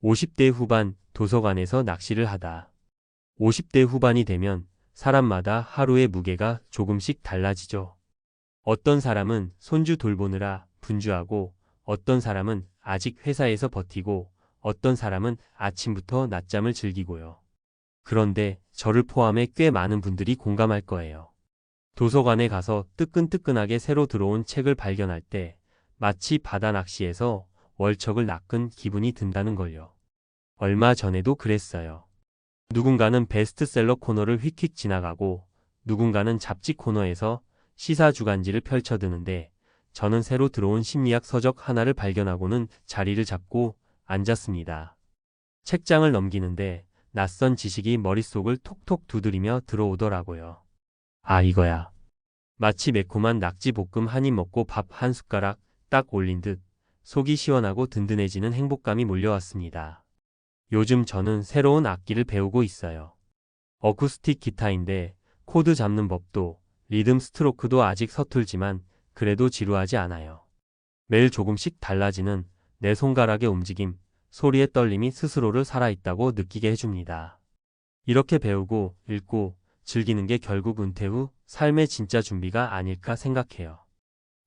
50대 후반 도서관에서 낚시를 하다. 50대 후반이 되면 사람마다 하루의 무게가 조금씩 달라지죠. 어떤 사람은 손주 돌보느라 분주하고 어떤 사람은 아직 회사에서 버티고 어떤 사람은 아침부터 낮잠을 즐기고요. 그런데 저를 포함해 꽤 많은 분들이 공감할 거예요. 도서관에 가서 뜨끈뜨끈하게 새로 들어온 책을 발견할 때 마치 바다 낚시에서 월척을 낚은 기분이 든다는 걸요. 얼마 전에도 그랬어요. 누군가는 베스트셀러 코너를 휙휙 지나가고 누군가는 잡지 코너에서 시사 주간지를 펼쳐드는데 저는 새로 들어온 심리학 서적 하나를 발견하고는 자리를 잡고 앉았습니다. 책장을 넘기는데 낯선 지식이 머릿속을 톡톡 두드리며 들어오더라고요. 아, 이거야. 마치 매콤한 낙지볶음 한 입 먹고 밥 한 숟가락 딱 올린 듯 속이 시원하고 든든해지는 행복감이 몰려왔습니다. 요즘 저는 새로운 악기를 배우고 있어요. 어쿠스틱 기타인데 코드 잡는 법도 리듬 스트로크도 아직 서툴지만 그래도 지루하지 않아요. 매일 조금씩 달라지는 내 손가락의 움직임, 소리의 떨림이 스스로를 살아있다고 느끼게 해줍니다. 이렇게 배우고 읽고 즐기는 게 결국 은퇴 후 삶의 진짜 준비가 아닐까 생각해요.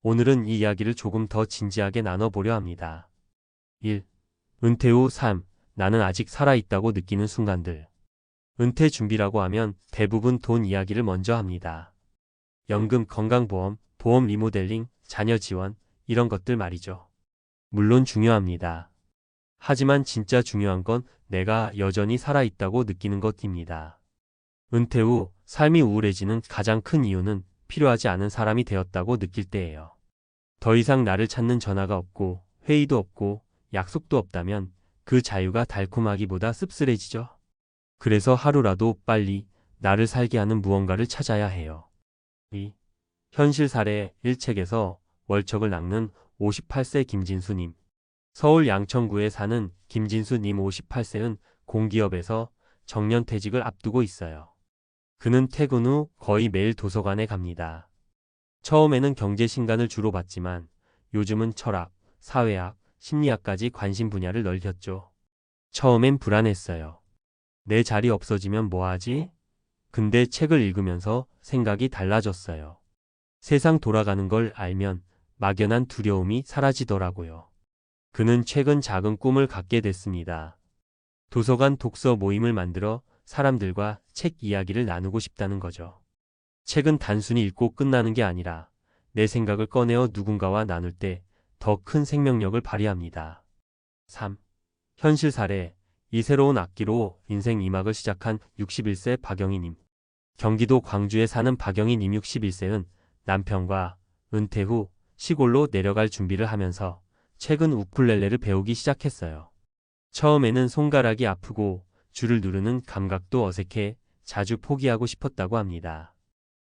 오늘은 이 이야기를 조금 더 진지하게 나눠보려 합니다. 1. 은퇴 후 삶, 나는 아직 살아있다고 느끼는 순간들. 은퇴 준비라고 하면 대부분 돈 이야기를 먼저 합니다. 연금, 건강보험, 보험 리모델링, 자녀 지원, 이런 것들 말이죠. 물론 중요합니다. 하지만 진짜 중요한 건 내가 여전히 살아있다고 느끼는 것입니다. 은퇴 후 삶이 우울해지는 가장 큰 이유는 필요하지 않은 사람이 되었다고 느낄 때예요. 더 이상 나를 찾는 전화가 없고 회의도 없고 약속도 없다면 그 자유가 달콤하기보다 씁쓸해지죠. 그래서 하루라도 빨리 나를 살게 하는 무언가를 찾아야 해요. 2. 현실 사례 1책에서 월척을 낚는 58세 김진수님. 서울 양천구에 사는 김진수님 58세는 공기업에서 정년퇴직을 앞두고 있어요. 그는 퇴근 후 거의 매일 도서관에 갑니다. 처음에는 경제신간을 주로 봤지만 요즘은 철학, 사회학, 심리학까지 관심 분야를 넓혔죠. 처음엔 불안했어요. 내 자리 없어지면 뭐하지? 근데 책을 읽으면서 생각이 달라졌어요. 세상 돌아가는 걸 알면 막연한 두려움이 사라지더라고요. 그는 최근 작은 꿈을 갖게 됐습니다. 도서관 독서 모임을 만들어 사람들과 책 이야기를 나누고 싶다는 거죠. 책은 단순히 읽고 끝나는 게 아니라 내 생각을 꺼내어 누군가와 나눌 때 더 큰 생명력을 발휘합니다. 3. 현실 사례. 이 새로운 악기로 인생 2막을 시작한 61세 박영희님. 경기도 광주에 사는 박영희님 61세는 남편과 은퇴 후 시골로 내려갈 준비를 하면서 최근 우쿨렐레를 배우기 시작했어요. 처음에는 손가락이 아프고 줄을 누르는 감각도 어색해 자주 포기하고 싶었다고 합니다.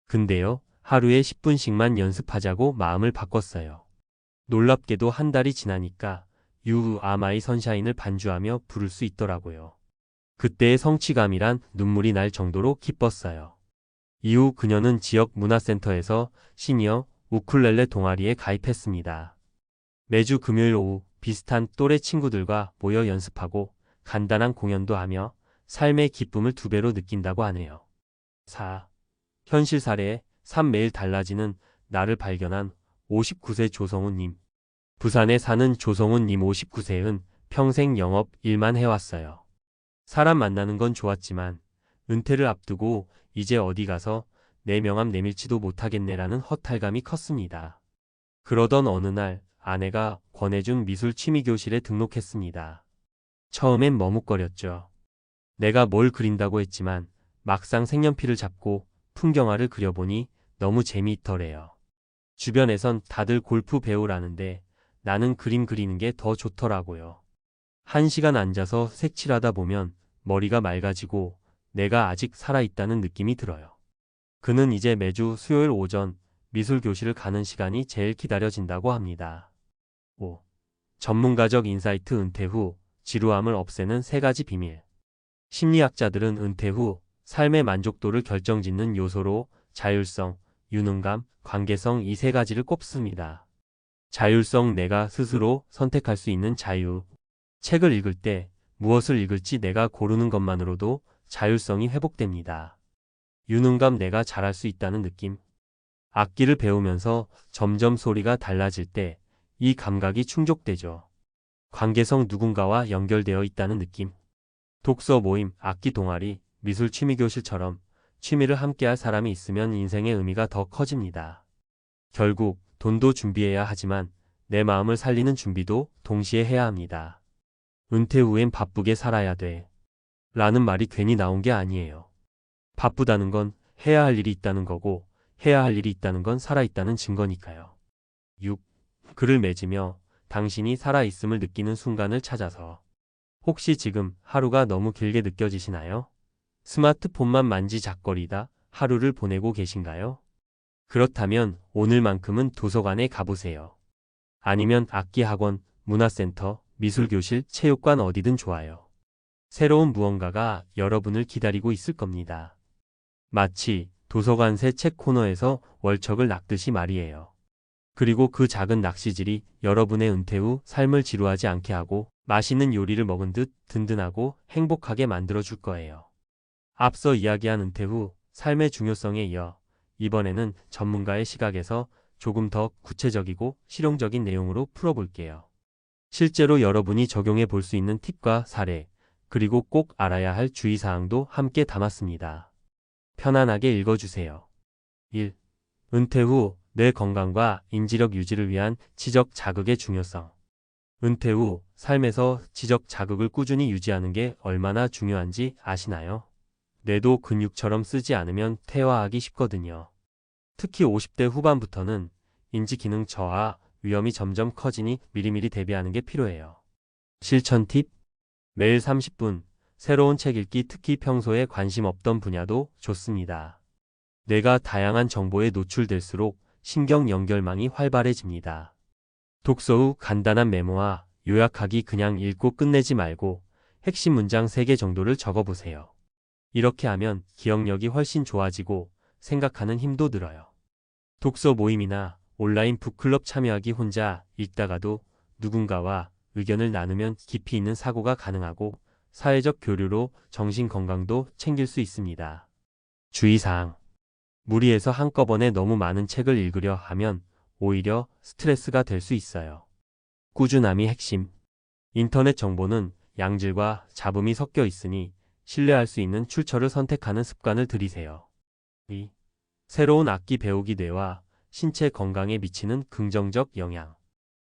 근데요, 하루에 10분씩만 연습하자고 마음을 바꿨어요. 놀랍게도 한 달이 지나니까 You Are My Sunshine을 반주하며 부를 수 있더라고요. 그때의 성취감이란 눈물이 날 정도로 기뻤어요. 이후 그녀는 지역 문화센터에서 시니어 우쿨렐레 동아리에 가입했습니다. 매주 금요일 오후 비슷한 또래 친구들과 모여 연습하고 간단한 공연도 하며 삶의 기쁨을 2배로 느낀다고 하네요. 4. 현실 사례 3. 매일 달라지는 나를 발견한 59세 조성훈님. 부산에 사는 조성훈님 59세는 평생 영업 일만 해왔어요. 사람 만나는 건 좋았지만 은퇴를 앞두고 이제 어디 가서 내 명함 내밀지도 못하겠네라는 허탈감이 컸습니다. 그러던 어느 날 아내가 권해준 미술 취미교실에 등록했습니다. 처음엔 머뭇거렸죠. 내가 뭘 그린다고 했지만 막상 색연필을 잡고 풍경화를 그려보니 너무 재미있더래요. 주변에선 다들 골프 배우라는데 나는 그림 그리는 게 더 좋더라고요. 1시간 앉아서 색칠하다 보면 머리가 맑아지고 내가 아직 살아있다는 느낌이 들어요. 그는 이제 매주 수요일 오전 미술교실을 가는 시간이 제일 기다려진다고 합니다. 5. 전문가적 인사이트. 은퇴 후 지루함을 없애는 3가지 비밀. 심리학자들은 은퇴 후 삶의 만족도를 결정짓는 요소로 자율성, 유능감, 관계성 이 3가지를 꼽습니다. 자율성. 내가 스스로 선택할 수 있는 자유. 책을 읽을 때 무엇을 읽을지 내가 고르는 것만으로도 자율성이 회복됩니다. 유능감, 내가 잘할 수 있다는 느낌. 악기를 배우면서 점점 소리가 달라질 때 이 감각이 충족되죠. 관계성, 누군가와 연결되어 있다는 느낌. 독서 모임, 악기 동아리, 미술 취미교실처럼 취미를 함께할 사람이 있으면 인생의 의미가 더 커집니다. 결국 돈도 준비해야 하지만 내 마음을 살리는 준비도 동시에 해야 합니다. 은퇴 후엔 바쁘게 살아야 돼. 라는 말이 괜히 나온 게 아니에요. 바쁘다는 건 해야 할 일이 있다는 거고, 해야 할 일이 있다는 건 살아있다는 증거니까요. 6. 글을 맺으며 당신이 살아있음을 느끼는 순간을 찾아서. 혹시 지금 하루가 너무 길게 느껴지시나요? 스마트폰만 만지작거리다 하루를 보내고 계신가요? 그렇다면 오늘만큼은 도서관에 가보세요. 아니면 악기학원, 문화센터, 미술교실, 체육관, 어디든 좋아요. 새로운 무언가가 여러분을 기다리고 있을 겁니다. 마치 도서관 새 책 코너에서 월척을 낚듯이 말이에요. 그리고 그 작은 낚시질이 여러분의 은퇴 후 삶을 지루하지 않게 하고 맛있는 요리를 먹은 듯 든든하고 행복하게 만들어줄 거예요. 앞서 이야기한 은퇴 후 삶의 중요성에 이어 이번에는 전문가의 시각에서 조금 더 구체적이고 실용적인 내용으로 풀어볼게요. 실제로 여러분이 적용해 볼 수 있는 팁과 사례, 그리고 꼭 알아야 할 주의사항도 함께 담았습니다. 편안하게 읽어주세요. 1. 은퇴 후 뇌 건강과 인지력 유지를 위한 지적 자극의 중요성. 은퇴 후 삶에서 지적 자극을 꾸준히 유지하는 게 얼마나 중요한지 아시나요? 뇌도 근육처럼 쓰지 않으면 퇴화하기 쉽거든요. 특히 50대 후반부터는 인지 기능 저하 위험이 점점 커지니 미리미리 대비하는 게 필요해요. 실천 팁. 매일 30분, 새로운 책 읽기, 특히 평소에 관심 없던 분야도 좋습니다. 뇌가 다양한 정보에 노출될수록 신경 연결망이 활발해집니다. 독서 후 간단한 메모와 요약하기, 그냥 읽고 끝내지 말고 핵심 문장 3개 정도를 적어보세요. 이렇게 하면 기억력이 훨씬 좋아지고 생각하는 힘도 늘어요. 독서 모임이나 온라인 북클럽 참여하기. 혼자 읽다가도 누군가와 의견을 나누면 깊이 있는 사고가 가능하고 사회적 교류로 정신 건강도 챙길 수 있습니다. 주의사항. 무리해서 한꺼번에 너무 많은 책을 읽으려 하면 오히려 스트레스가 될 수 있어요. 꾸준함이 핵심. 인터넷 정보는 양질과 잡음이 섞여 있으니 신뢰할 수 있는 출처를 선택하는 습관을 들이세요. 2. 새로운 악기 배우기, 뇌와 신체 건강에 미치는 긍정적 영향.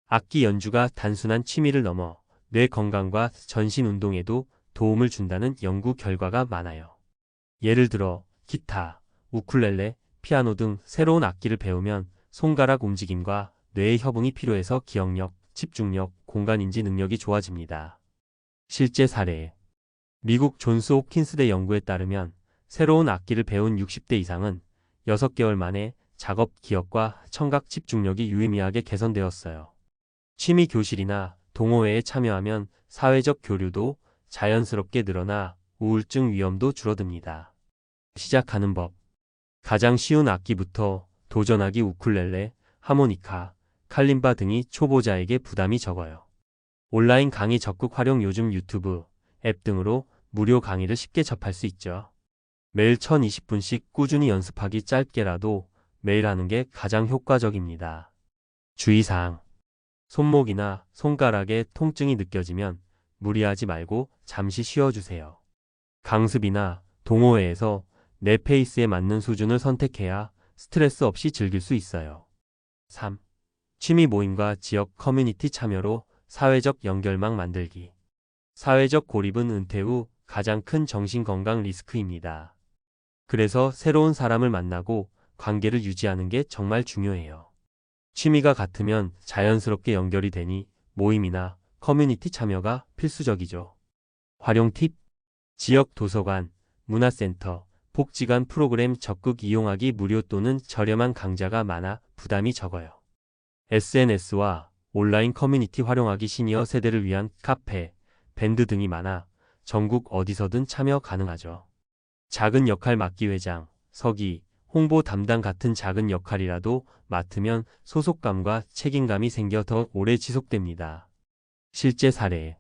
악기 연주가 단순한 취미를 넘어 뇌 건강과 전신 운동에도 도움을 준다는 연구 결과가 많아요. 예를 들어 기타, 우쿨렐레, 피아노 등 새로운 악기를 배우면 손가락 움직임과 뇌의 협응이 필요해서 기억력, 집중력, 공간인지 능력이 좋아집니다. 실제 사례. 미국 존스 홉킨스대 연구에 따르면 새로운 악기를 배운 60대 이상은 6개월 만에 작업 기억과 청각 집중력이 유의미하게 개선되었어요. 취미 교실이나 동호회에 참여하면 사회적 교류도 자연스럽게 늘어나 우울증 위험도 줄어듭니다. 시작하는 법. 가장 쉬운 악기부터 도전하기. 우쿨렐레, 하모니카, 칼림바 등이 초보자에게 부담이 적어요. 온라인 강의 적극 활용. 요즘 유튜브, 앱 등으로 무료 강의를 쉽게 접할 수 있죠. 매일 1020분씩 꾸준히 연습하기. 짧게라도 매일 하는 게 가장 효과적입니다. 주의사항. 손목이나 손가락에 통증이 느껴지면 무리하지 말고 잠시 쉬어주세요. 강습이나 동호회에서 내 페이스에 맞는 수준을 선택해야 스트레스 없이 즐길 수 있어요. 3. 취미 모임과 지역 커뮤니티 참여로 사회적 연결망 만들기. 사회적 고립은 은퇴 후 가장 큰 정신건강 리스크입니다. 그래서 새로운 사람을 만나고 관계를 유지하는 게 정말 중요해요. 취미가 같으면 자연스럽게 연결이 되니 모임이나 커뮤니티 참여가 필수적이죠. 활용 팁. 지역 도서관, 문화센터, 복지관 프로그램 적극 이용하기. 무료 또는 저렴한 강좌가 많아 부담이 적어요. SNS와 온라인 커뮤니티 활용하기. 시니어 세대를 위한 카페, 밴드 등이 많아 전국 어디서든 참여 가능하죠. 작은 역할 맡기. 회장, 서기, 홍보 담당 같은 작은 역할이라도 맡으면 소속감과 책임감이 생겨 더 오래 지속됩니다. 실제 사례.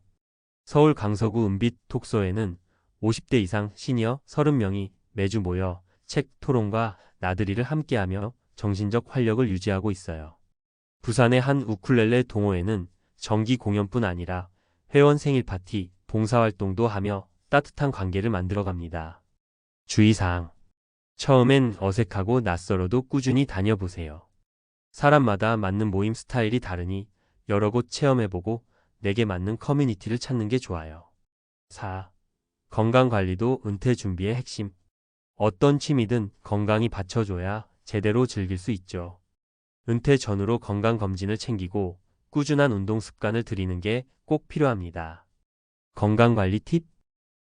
서울 강서구 은빛 톡소에는 50대 이상 시니어 30명이 매주 모여 책 토론과 나들이를 함께하며 정신적 활력을 유지하고 있어요. 부산의 한 우쿨렐레 동호회는 정기 공연뿐 아니라 회원 생일 파티, 봉사활동도 하며 따뜻한 관계를 만들어갑니다. 주의사항. 처음엔 어색하고 낯설어도 꾸준히 다녀보세요. 사람마다 맞는 모임 스타일이 다르니 여러 곳 체험해보고 내게 맞는 커뮤니티를 찾는 게 좋아요. 4. 건강관리도 은퇴 준비의 핵심. 어떤 취미든 건강이 받쳐줘야 제대로 즐길 수 있죠. 은퇴 전후로 건강검진을 챙기고 꾸준한 운동 습관을 들이는 게 꼭 필요합니다. 건강관리 팁.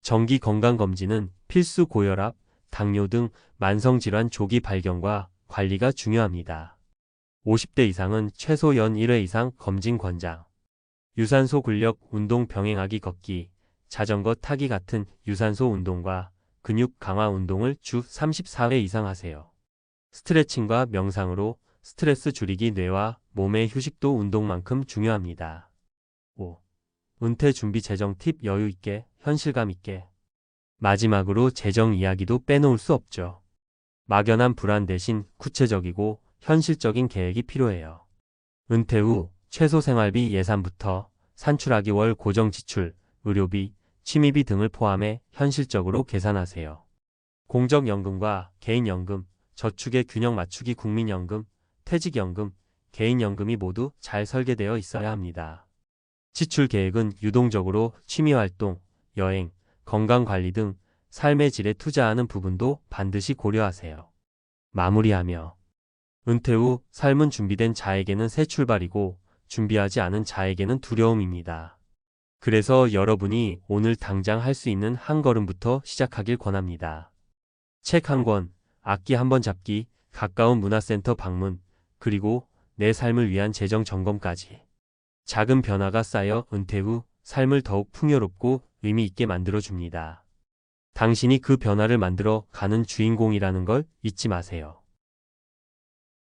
정기 건강검진은 필수 고혈압, 당뇨 등 만성질환 조기 발견과 관리가 중요합니다. 50대 이상은 최소 연 1회 이상 검진 권장. 유산소 근력 운동 병행하기 걷기, 자전거 타기 같은 유산소 운동과 근육 강화 운동을 주 34회 이상 하세요. 스트레칭과 명상으로 스트레스 줄이기 뇌와 몸의 휴식도 운동만큼 중요합니다. 5. 은퇴 준비 재정 팁 여유 있게, 현실감 있게. 마지막으로 재정 이야기도 빼놓을 수 없죠. 막연한 불안 대신 구체적이고 현실적인 계획이 필요해요. 은퇴 후 최소 생활비 예산부터 산출하기 월 고정 지출, 의료비, 취미비 등을 포함해 현실적으로 계산하세요. 공적연금과 개인연금, 저축의 균형 맞추기 국민연금, 퇴직연금, 개인연금이 모두 잘 설계되어 있어야 합니다. 지출 계획은 유동적으로 취미활동, 여행, 건강관리 등 삶의 질에 투자하는 부분도 반드시 고려하세요. 마무리하며 은퇴 후 삶은 준비된 자에게는 새 출발이고 준비하지 않은 자에게는 두려움입니다. 그래서 여러분이 오늘 당장 할 수 있는 한 걸음부터 시작하길 권합니다. 책 한 권, 악기 한 번 잡기, 가까운 문화센터 방문, 그리고 내 삶을 위한 재정 점검까지. 작은 변화가 쌓여 은퇴 후 삶을 더욱 풍요롭고 의미 있게 만들어줍니다. 당신이 그 변화를 만들어 가는 주인공이라는 걸 잊지 마세요.